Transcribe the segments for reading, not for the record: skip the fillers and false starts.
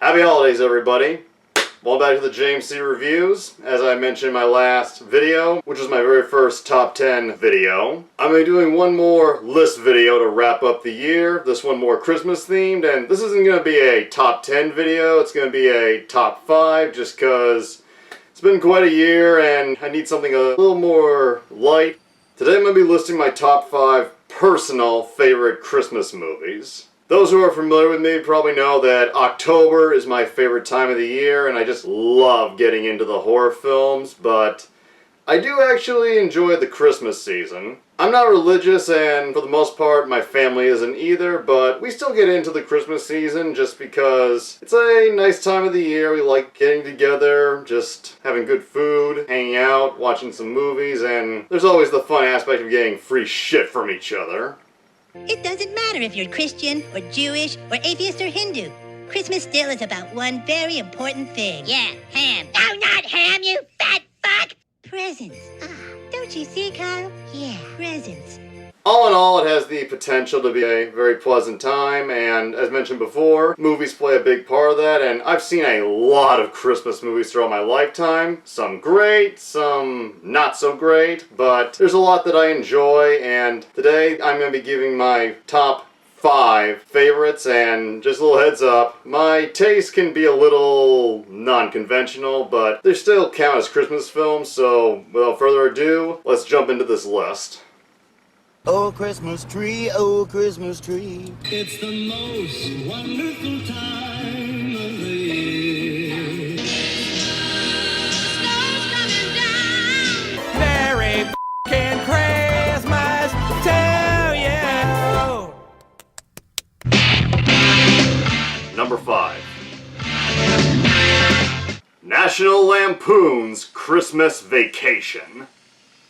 Happy holidays, everybody. Welcome back to the JMC Reviews. As I mentioned in my last video, which was my very first top 10 video, I'm going to be doing one more list video to wrap up the year. This one more Christmas themed, and this isn't going to be a top 10 video, it's going to be a top 5 just because it's been quite a year and I need something a little more light. Today I'm going to be listing my top 5 personal favorite Christmas movies. Those who are familiar with me probably know that October is my favorite time of the year and I just love getting into the horror films, but I do actually enjoy the Christmas season. I'm not religious and for the most part my family isn't either, but we still get into the Christmas season just because it's a nice time of the year. We like getting together, just having good food, hanging out, watching some movies, and there's always the fun aspect of getting free shit from each other. It doesn't matter if you're Christian, or Jewish, or atheist, or Hindu. Christmas still is about one very important thing. Yeah, ham. No, not ham, you fat fuck! Presents. Don't you see, Kyle? Yeah, presents. All in all, it has the potential to be a very pleasant time, and as mentioned before, movies play a big part of that, and I've seen a lot of Christmas movies throughout my lifetime. Some great, some not so great, but there's a lot that I enjoy, and today I'm going to be giving my top 5 favorites, and just a little heads up, my taste can be a little non-conventional, but they still count as Christmas films, so without further ado, let's jump into this list. Oh, Christmas tree, It's the most wonderful time of the year. Snow's coming down. Merry f***ing Christmas to you! Number 5. National Lampoon's Christmas Vacation.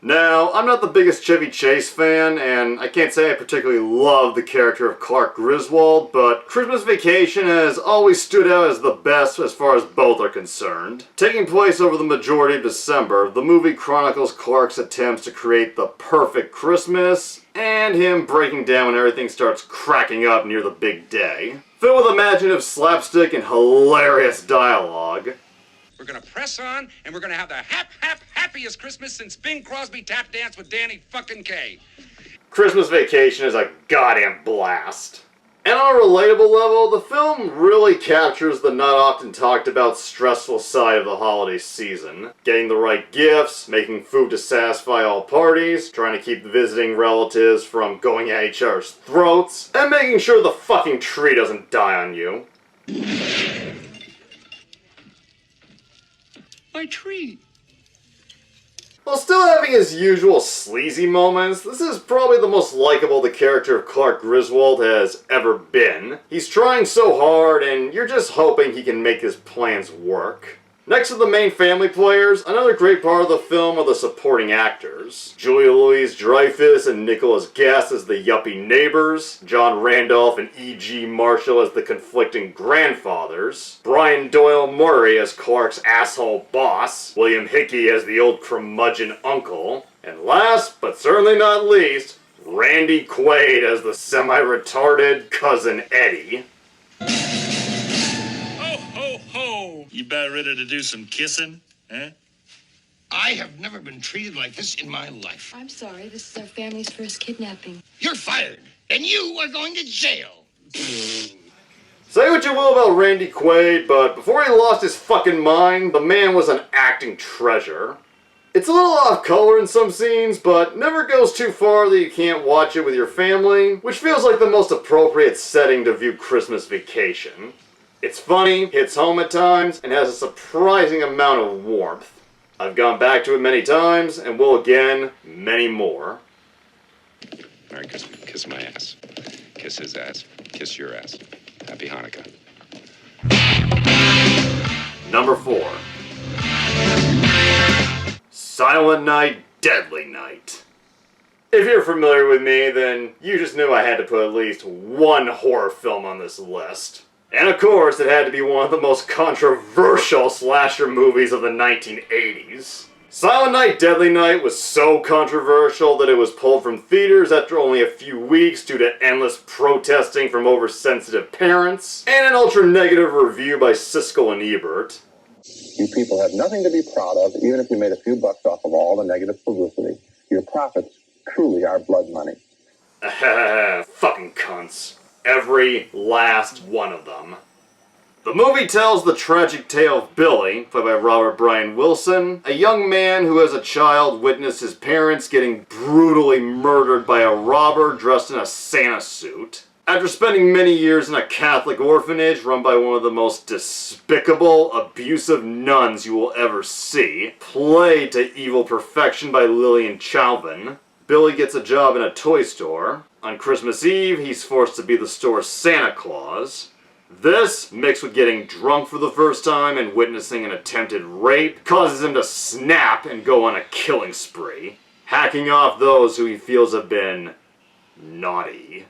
Now, I'm not the biggest Chevy Chase fan, and I can't say I particularly love the character of Clark Griswold, but Christmas Vacation has always stood out as the best as far as both are concerned. Taking place over the majority of December, the movie chronicles Clark's attempts to create the perfect Christmas, and him breaking down when everything starts cracking up near the big day. Filled with imaginative slapstick and hilarious dialogue. We're gonna press on, and we're gonna have the happiest Christmas since Bing Crosby tap danced with Danny fucking Kaye. Christmas Vacation is a goddamn blast. And on a relatable level, the film really captures the not often talked about stressful side of the holiday season. Getting the right gifts, making food to satisfy all parties, trying to keep visiting relatives from going at each other's throats, and making sure the fucking tree doesn't die on you. My tree. While still having his usual sleazy moments, this is probably the most likable the character of Clark Griswold has ever been. He's trying so hard, and you're just hoping he can make his plans work. Next to the main family players, another great part of the film are the supporting actors. Julia Louis-Dreyfus and Nicholas Guest as the yuppie neighbors, John Randolph and E.G. Marshall as the conflicting grandfathers, Brian Doyle Murray as Clark's asshole boss, William Hickey as the old curmudgeon uncle, and last, but certainly not least, Randy Quaid as the semi-retarded cousin Eddie. You about ready to do some kissing, eh? I have never been treated like this in my life. I'm sorry, this is our family's first kidnapping. You're fired, and you are going to jail. Say what you will about Randy Quaid, but before he lost his fucking mind, the man was an acting treasure. It's a little off color in some scenes, but never goes too far that you can't watch it with your family, which feels like the most appropriate setting to view Christmas Vacation. It's funny, hits home at times, and has a surprising amount of warmth. I've gone back to it many times, and will again, many more. Merry Christmas. Kiss my ass. Kiss his ass. Kiss your ass. Happy Hanukkah. Number 4. Silent Night, Deadly Night. If you're familiar with me, then you just knew I had to put at least one horror film on this list. And of course, it had to be one of the most controversial slasher movies of the 1980s. Silent Night, Deadly Night was so controversial that it was pulled from theaters after only a few weeks due to endless protesting from oversensitive parents, and an ultra-negative review by Siskel and Ebert. You people have nothing to be proud of, even if you made a few bucks off of all the negative publicity. Your profits truly are blood money. Fucking cunts. Every last one of them. The movie tells the tragic tale of Billy, played by Robert Brian Wilson, a young man who as a child witnessed his parents getting brutally murdered by a robber dressed in a Santa suit. After spending many years in a Catholic orphanage run by one of the most despicable, abusive nuns you will ever see, played to evil perfection by Lillian Chauvin, Billy gets a job in a toy store. On Christmas Eve, he's forced to be the store's Santa Claus. This, mixed with getting drunk for the first time and witnessing an attempted rape, causes him to snap and go on a killing spree, hacking off those who he feels have been naughty.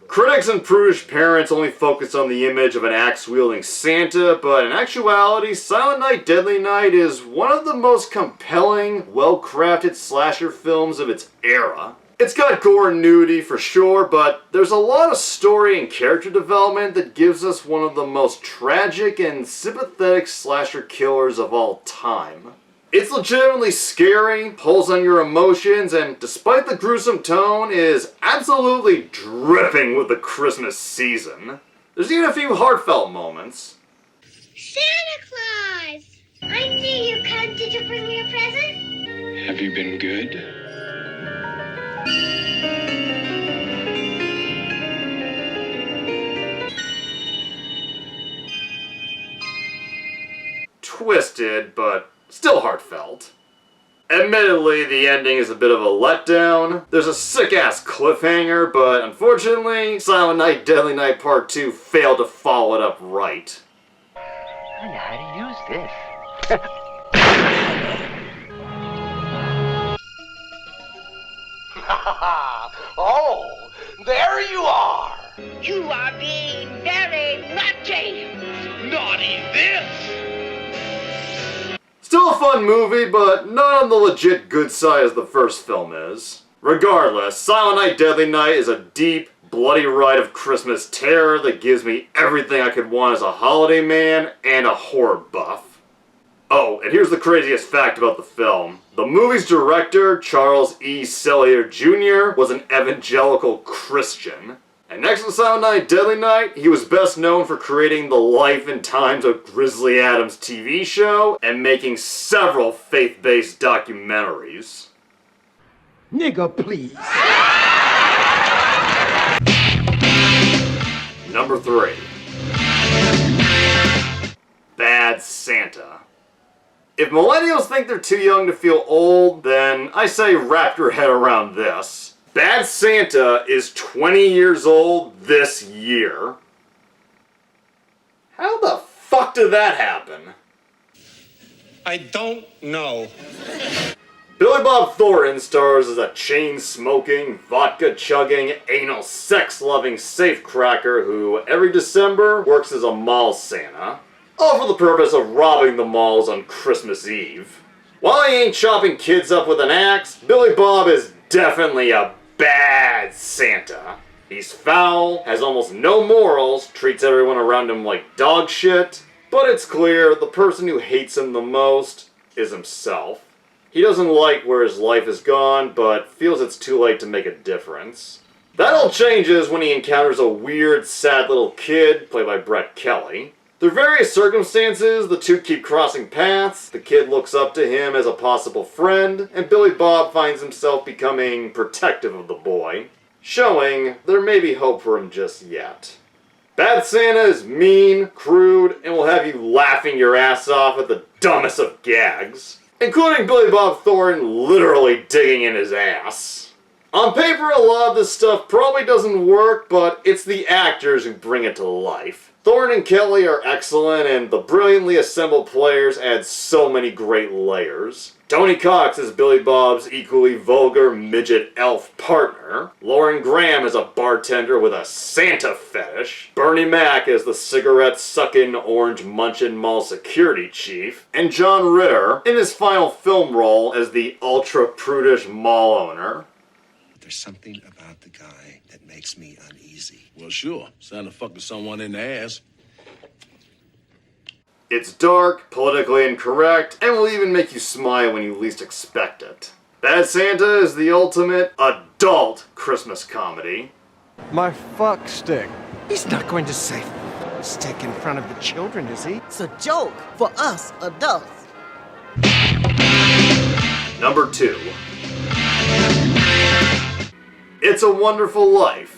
Critics and prudish parents only focus on the image of an axe-wielding Santa, but in actuality, Silent Night, Deadly Night is one of the most compelling, well-crafted slasher films of its era. It's got gore and nudity for sure, but there's a lot of story and character development that gives us one of the most tragic and sympathetic slasher killers of all time. It's legitimately scary, pulls on your emotions, and despite the gruesome tone, is absolutely dripping with the Christmas season. There's even a few heartfelt moments. Santa Claus! I knew you'd come. Did you bring me a present? Have you been good? Twisted, but still heartfelt. Admittedly, the ending is a bit of a letdown. There's a sick-ass cliffhanger, but unfortunately, Silent Night, Deadly Night Part 2 failed to follow it up right. I know how to use this. Oh, there you are. You are being very naughty. Naughty this. Still a fun movie, but not on the legit good side as the first film is. Regardless, Silent Night, Deadly Night is a deep, bloody ride of Christmas terror that gives me everything I could want as a holiday man and a horror buff. Oh, and here's the craziest fact about the film. The movie's director, Charles E. Sellier Jr., was an evangelical Christian. And next to Silent Night, Deadly Night, he was best known for creating the life and times of Grizzly Adams TV show and making several faith-based documentaries. Nigga, please. Number 3. Bad Santa. If millennials think they're too young to feel old, then I say wrap your head around this. Bad Santa is 20 years old this year. How the fuck did that happen? I don't know. Billy Bob Thornton stars as a chain-smoking, vodka-chugging, anal sex-loving safecracker who, every December, works as a mall Santa, all for the purpose of robbing the malls on Christmas Eve. While he ain't chopping kids up with an axe, Billy Bob is definitely a bad Santa. He's foul, has almost no morals, treats everyone around him like dog shit, but it's clear the person who hates him the most is himself. He doesn't like where his life has gone, but feels it's too late to make a difference. That all changes when he encounters a weird, sad little kid, played by Brett Kelly. Through various circumstances, the two keep crossing paths, the kid looks up to him as a possible friend, and Billy Bob finds himself becoming protective of the boy, showing there may be hope for him just yet. Bad Santa is mean, crude, and will have you laughing your ass off at the dumbest of gags, including Billy Bob Thornton literally digging in his ass. On paper, a lot of this stuff probably doesn't work, but it's the actors who bring it to life. Thorne and Kelly are excellent, and the brilliantly assembled players add so many great layers. Tony Cox is Billy Bob's equally vulgar midget elf partner. Lauren Graham is a bartender with a Santa fetish. Bernie Mac is the cigarette-sucking, orange-munching mall security chief. And John Ritter in his final film role as the ultra-prudish mall owner. There's something about the guy that makes me uneasy. Well, sure. Santa fucking someone in the ass. It's dark, politically incorrect, and will even make you smile when you least expect it. Bad Santa is the ultimate adult Christmas comedy. My fuck stick. He's not going to say stick in front of the children, is he? It's a joke for us adults. Number 2. It's a Wonderful Life.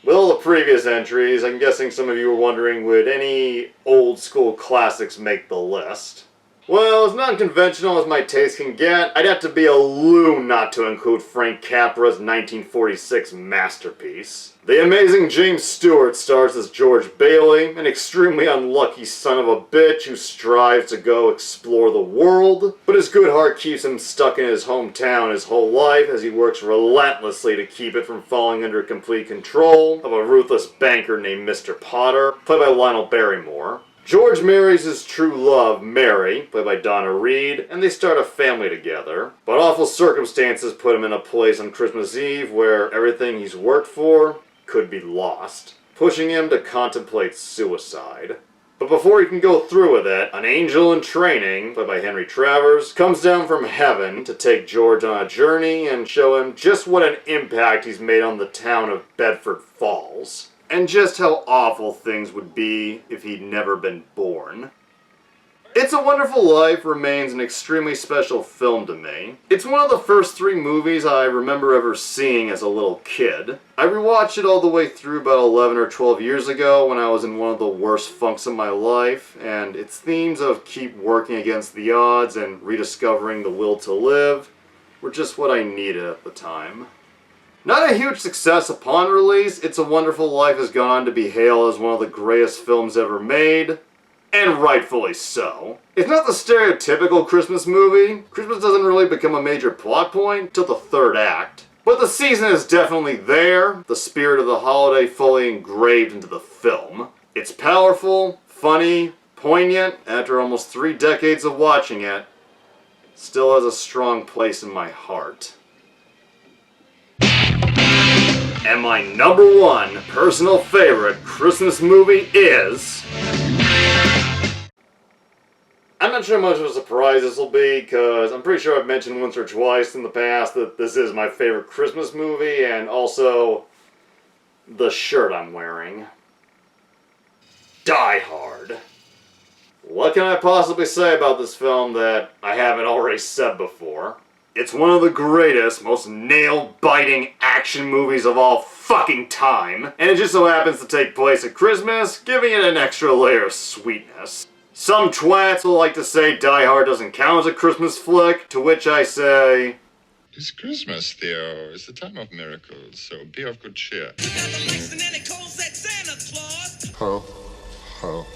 With all the previous entries, I'm guessing some of you were wondering, would any old school classics make the list? Well, as non-conventional as my taste can get, I'd have to be a loon not to include Frank Capra's 1946 masterpiece. The amazing James Stewart stars as George Bailey, an extremely unlucky son of a bitch who strives to go explore the world, but his good heart keeps him stuck in his hometown his whole life as he works relentlessly to keep it from falling under complete control of a ruthless banker named Mr. Potter, played by Lionel Barrymore. George marries his true love, Mary, played by Donna Reed, and they start a family together. But awful circumstances put him in a place on Christmas Eve where everything he's worked for could be lost, pushing him to contemplate suicide. But before he can go through with it, an angel in training, played by Henry Travers, comes down from heaven to take George on a journey and show him just what an impact he's made on the town of Bedford Falls. And just how awful things would be if he'd never been born. It's a Wonderful Life remains an extremely special film to me. It's one of the first 3 movies I remember ever seeing as a little kid. I rewatched it all the way through about 11 or 12 years ago when I was in one of the worst funks of my life, and its themes of keep working against the odds and rediscovering the will to live were just what I needed at the time. Not a huge success upon release, It's a Wonderful Life has gone on to be hailed as one of the greatest films ever made, and rightfully so. It's not the stereotypical Christmas movie. Christmas doesn't really become a major plot point till the 3rd act. But the season is definitely there, the spirit of the holiday fully engraved into the film. It's powerful, funny, poignant, and after almost 3 decades of watching it, still has a strong place in my heart. And my number 1 personal favorite Christmas movie is... I'm not sure how much of a surprise this will be, because I'm pretty sure I've mentioned once or twice in the past that this is my favorite Christmas movie, and also the shirt I'm wearing. Die Hard. What can I possibly say about this film that I haven't already said before? It's one of the greatest, most nail-biting action movies of all fucking time, and it just so happens to take place at Christmas, giving it an extra layer of sweetness. Some twats will like to say Die Hard doesn't count as a Christmas flick, to which I say... It's Christmas, Theo. It's the time of miracles, so be of good cheer. Ho, ho,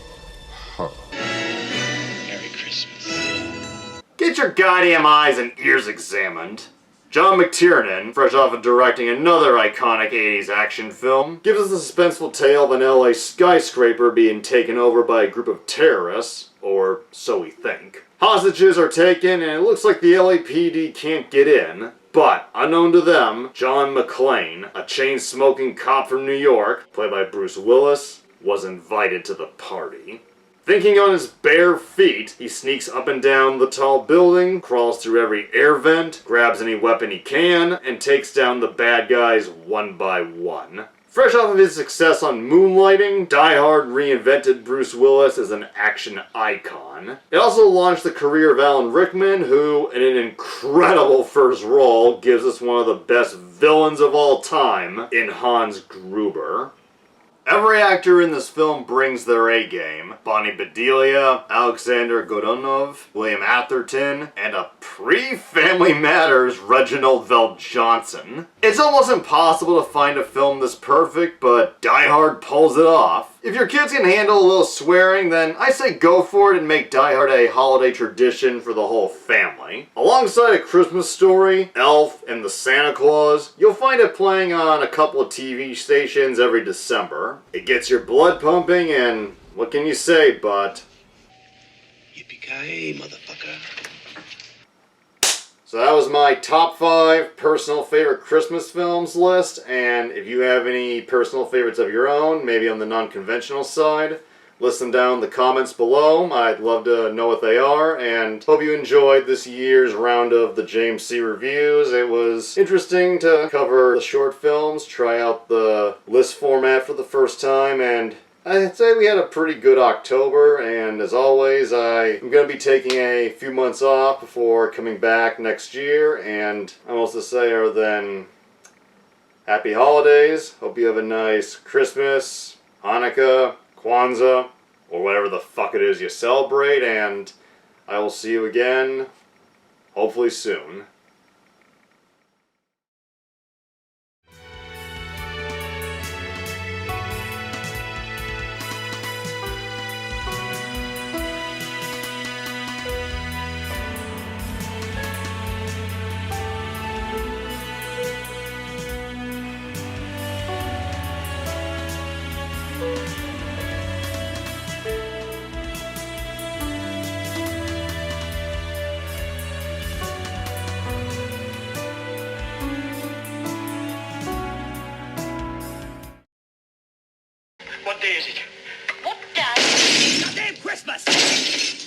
ho. Merry Christmas. Get your goddamn eyes and ears examined. John McTiernan, fresh off of directing another iconic 80s action film, gives us the suspenseful tale of an LA skyscraper being taken over by a group of terrorists, or so we think. Hostages are taken, and it looks like the LAPD can't get in, but, unknown to them, John McClane, a chain-smoking cop from New York, played by Bruce Willis, was invited to the party. Thinking on his bare feet, he sneaks up and down the tall building, crawls through every air vent, grabs any weapon he can, and takes down the bad guys one by one. Fresh off of his success on Moonlighting, Die Hard reinvented Bruce Willis as an action icon. It also launched the career of Alan Rickman, who, in an incredible first role, gives us one of the best villains of all time in Hans Gruber. Every actor in this film brings their A-game. Bonnie Bedelia, Alexander Godunov, William Atherton, and a pre-Family Matters Reginald VelJohnson. It's almost impossible to find a film this perfect, but Die Hard pulls it off. If your kids can handle a little swearing, then I say go for it and make Die Hard a holiday tradition for the whole family. Alongside A Christmas Story, Elf, and the Santa Claus, you'll find it playing on a couple of TV stations every December. It gets your blood pumping, and what can you say, but... Yippee-ki-yay, motherfucker. So that was my top 5 personal favorite Christmas films list, and if you have any personal favorites of your own, maybe on the non-conventional side, list them down in the comments below. I'd love to know what they are, and hope you enjoyed this year's round of the JMC Reviews. It was interesting to cover the short films, try out the list format for the first time, and I'd say we had a pretty good October, and as always, I'm going to be taking a few months off before coming back next year, and I'm else to say other than happy holidays. Hope you have a nice Christmas, Hanukkah, Kwanzaa, or whatever the fuck it is you celebrate, and I will see you again, hopefully soon. What day is it? What does? Goddamn Christmas!